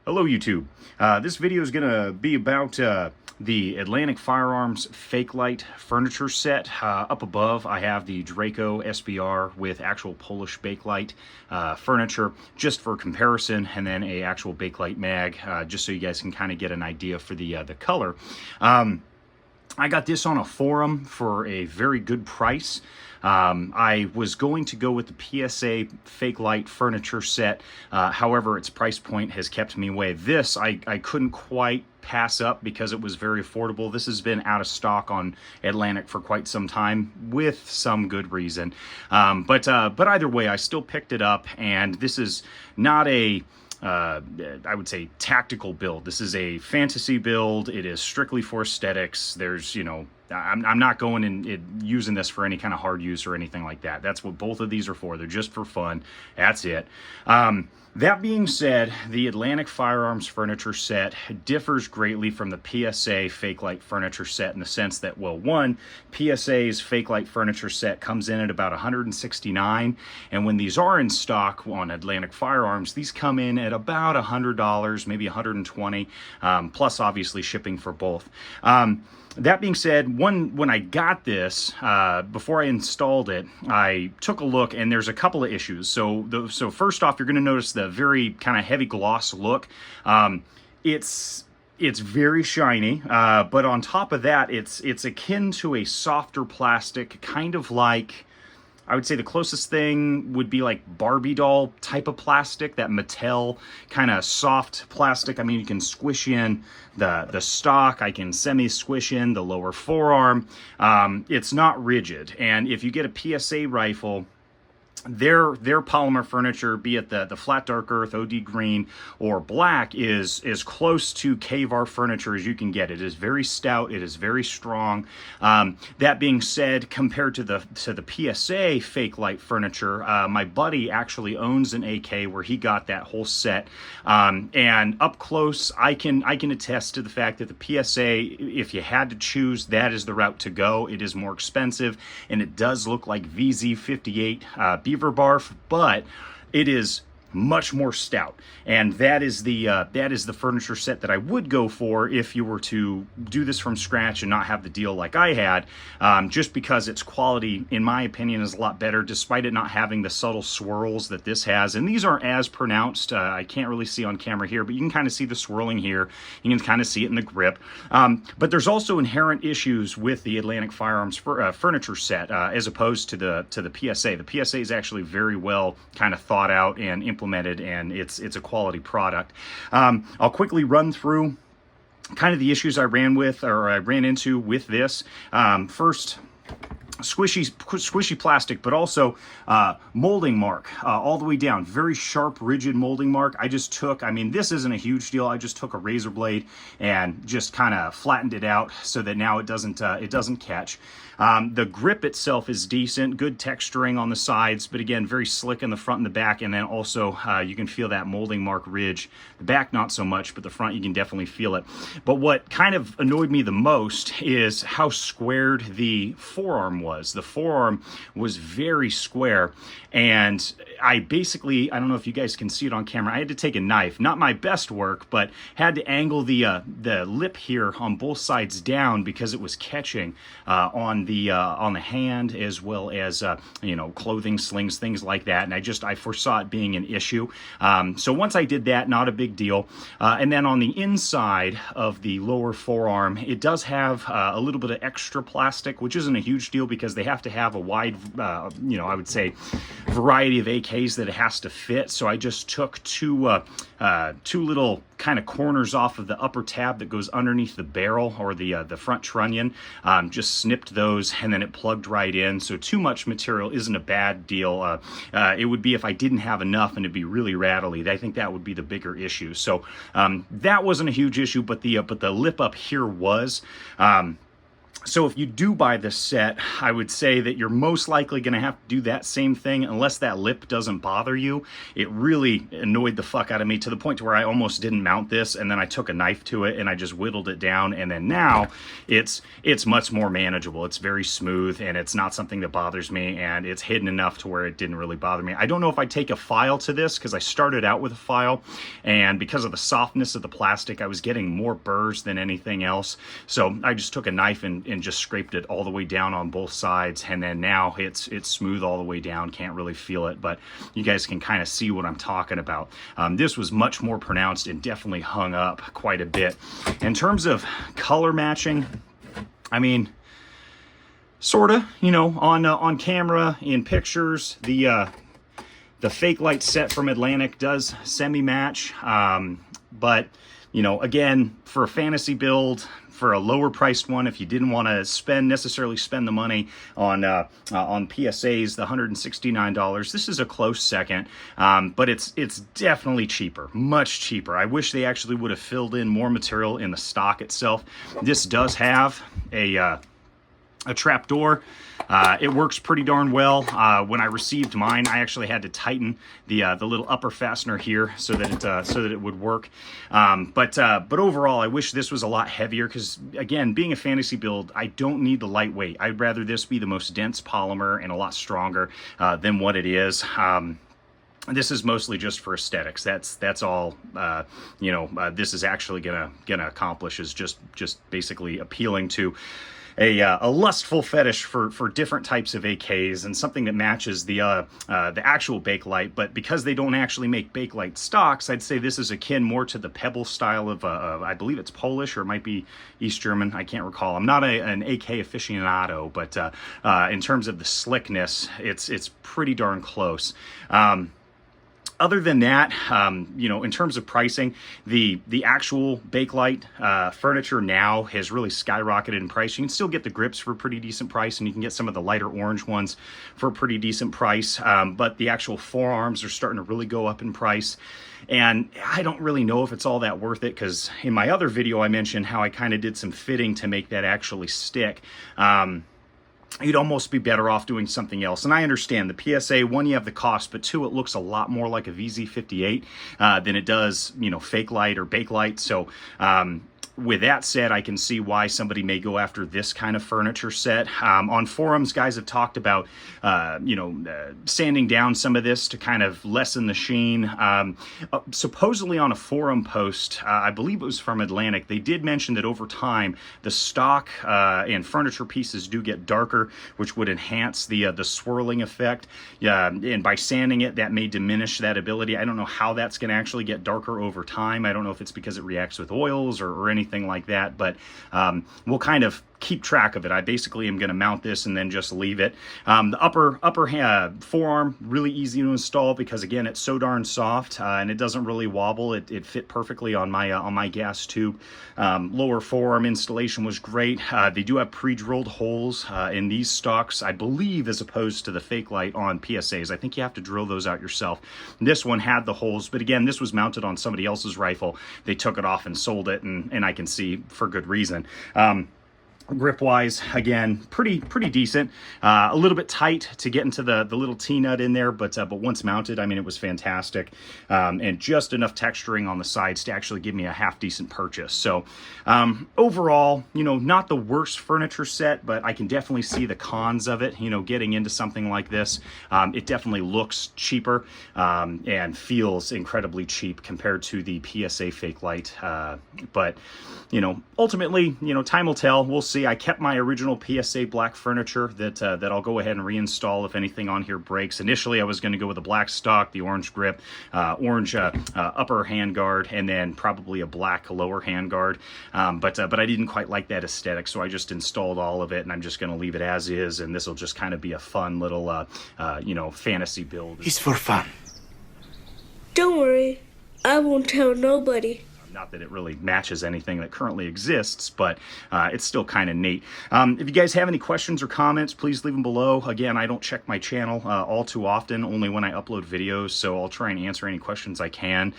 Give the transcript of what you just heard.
Hello YouTube. This video is going to be about the Atlantic Firearms Fakelite furniture set. Up above I have the Draco SBR with actual Polish Bakelite furniture just for comparison, and then a actual Bakelite mag just so you guys can kind of get an idea for the color. I got this on a forum for a very good price. I was going to go with the PSA Fakelite furniture set. However, its price point has kept me away. This I couldn't quite pass up because it was very affordable. This has been out of stock on Atlantic for quite some time with some good reason. But either way, I still picked it up, and this is not a I would say tactical build. This is a fantasy build. It is strictly for aesthetics. There's, I'm not going and using this for any kind of hard use or anything like that. That's what both of these are for. They're just for fun. That's it. That being said, the Atlantic Firearms furniture set differs greatly from the PSA Fakelite furniture set in the sense that, well, one, PSA's Fakelite furniture set comes in at about $169, and when these are in stock on Atlantic Firearms, these come in at about $100, maybe $120, plus obviously shipping for both. That being said, when I got this, before I installed it, I took a look, and there's a couple of issues. So first off, you're going to notice the very kind of heavy gloss look. It's very shiny, but on top of that, it's akin to a softer plastic, kind of like, I would say the closest thing would be like Barbie doll type of plastic, that Mattel kind of soft plastic. I mean, you can squish in the stock. I can semi-squish in the lower forearm. It's not rigid. And if you get a PSA rifle, their polymer furniture, be it the flat dark earth, OD green, or black, is as close to KVAR furniture as you can get. It is very stout. It is very strong. That being said, compared to the PSA Fakelite furniture, my buddy actually owns an AK where he got that whole set. And up close, I can attest to the fact that the PSA, if you had to choose, that is the route to go. It is more expensive, and it does look like VZ58 beaver barf, but it is much more stout, and that is the furniture set that I would go for if you were to do this from scratch and not have the deal like I had, just because its quality, in my opinion, is a lot better, despite it not having the subtle swirls that this has. And these aren't as pronounced. I can't really see on camera here, but you can kind of see the swirling here. You can kind of see it in the grip. But there's also inherent issues with the Atlantic Firearms furniture set as opposed to the PSA. The PSA is actually very well kind of thought out and implemented, and it's a quality product. I'll quickly run through kind of the issues I ran into with this. First, squishy plastic, but also molding mark all the way down. Very sharp, rigid molding mark. I mean, this isn't a huge deal. I just took a razor blade and just kind of flattened it out so that now it doesn't catch. The grip itself is decent, good texturing on the sides, but again, very slick in the front and the back. And then also you can feel that molding mark ridge. The back, not so much, but the front, you can definitely feel it. But what kind of annoyed me the most is how squared the forearm was. The forearm was very square, and I don't know if you guys can see it on camera, I had to take a knife, not my best work, but had to angle the lip here on both sides down because it was catching on the hand, as well as clothing slings, things like that, and I foresaw it being an issue. So once I did that, not a big deal. And then on the inside of the lower forearm, it does have a little bit of extra plastic, which isn't a huge deal because they have to have a wide, I would say, variety of AKs that it has to fit. So I just took two little kind of corners off of the upper tab that goes underneath the barrel, or the front trunnion. Just snipped those, and then it plugged right in. So too much material isn't a bad deal. It would be if I didn't have enough and it'd be really rattly. I think that would be the bigger issue. So that wasn't a huge issue, but the lip up here was. So if you do buy this set, I would say that you're most likely going to have to do that same thing unless that lip doesn't bother you. It really annoyed the fuck out of me to the point to where I almost didn't mount this, and then I took a knife to it and I just whittled it down, and then now it's much more manageable. It's very smooth and it's not something that bothers me, and it's hidden enough to where it didn't really bother me. I don't know if I take a file to this because I started out with a file, and because of the softness of the plastic, I was getting more burrs than anything else. So I just took a knife and just scraped it all the way down on both sides, and then now it's smooth all the way down. Can't really feel it, but you guys can kind of see what I'm talking about. This was much more pronounced and definitely hung up quite a bit. In terms of color matching, I mean, sorta, you know, on camera, in pictures, the Fakelite set from Atlantic does semi-match, but you know, again, for a fantasy build, for a lower priced one, if you didn't want to necessarily spend the money on PSAs, the $169, this is a close second, but it's definitely cheaper, much cheaper. I wish they actually would have filled in more material in the stock itself. This does have a trap door. It works pretty darn well. When I received mine, I actually had to tighten the little upper fastener here so that it would work. But overall, I wish this was a lot heavier because, again, being a fantasy build, I don't need the lightweight. I'd rather this be the most dense polymer and a lot stronger than what it is. This is mostly just for aesthetics. That's all. You know, this is actually gonna accomplish, is just basically appealing to a lustful fetish for different types of AKs, and something that matches the actual Bakelite. But because they don't actually make Bakelite stocks, I'd say this is akin more to the Pebble style of I believe it's Polish, or it might be East German. I can't recall. I'm not an AK aficionado, but in terms of the slickness, it's pretty darn close. Other than that, you know, in terms of pricing, the actual Bakelite furniture now has really skyrocketed in price. You can still get the grips for a pretty decent price, and you can get some of the lighter orange ones for a pretty decent price. But the actual forearms are starting to really go up in price. And I don't really know if it's all that worth it, because in my other video I mentioned how I kind of did some fitting to make that actually stick. You'd almost be better off doing something else. And I understand the PSA, one, you have the cost, but two, it looks a lot more like a VZ58 than it does, you know, Fakelite or Bakelite. So with that said, I can see why somebody may go after this kind of furniture set. On forums, guys have talked about, you know, sanding down some of this to kind of lessen the sheen. Supposedly on a forum post, I believe it was from Atlantic, they did mention that over time, the stock and furniture pieces do get darker, which would enhance the swirling effect. And by sanding it, that may diminish that ability. I don't know how that's going to actually get darker over time. I don't know if it's because it reacts with oils or anything like that, but we'll kind of keep track of it. I basically am going to mount this and then just leave it. The upper forearm, really easy to install because, again, it's so darn soft and it doesn't really wobble. It fit perfectly on my gas tube. Lower forearm installation was great. They do have pre-drilled holes in these stocks, I believe, as opposed to the Fakelite on PSAs. I think you have to drill those out yourself. This one had the holes, but again, this was mounted on somebody else's rifle. They took it off and sold it, and I can see for good reason. Grip wise, again, pretty decent. A little bit tight to get into the little T-nut in there, but once mounted, I mean, it was fantastic. And just enough texturing on the sides to actually give me a half decent purchase. So overall, you know, not the worst furniture set, but I can definitely see the cons of it. You know, getting into something like this, it definitely looks cheaper and feels incredibly cheap compared to the PSA Fakelite. But you know, ultimately, you know, time will tell. We'll see. I kept my original PSA black furniture that I'll go ahead and reinstall if anything on here breaks. Initially, I was going to go with the black stock, the orange grip, orange upper handguard, and then probably a black lower handguard. But I didn't quite like that aesthetic, so I just installed all of it, and I'm just going to leave it as is, and this will just kind of be a fun little, you know, fantasy build. It's for fun. Don't worry. I won't tell nobody. Not that it really matches anything that currently exists, but it's still kind of neat. If you guys have any questions or comments, please leave them below. Again, I don't check my channel all too often, only when I upload videos, so I'll try and answer any questions I can.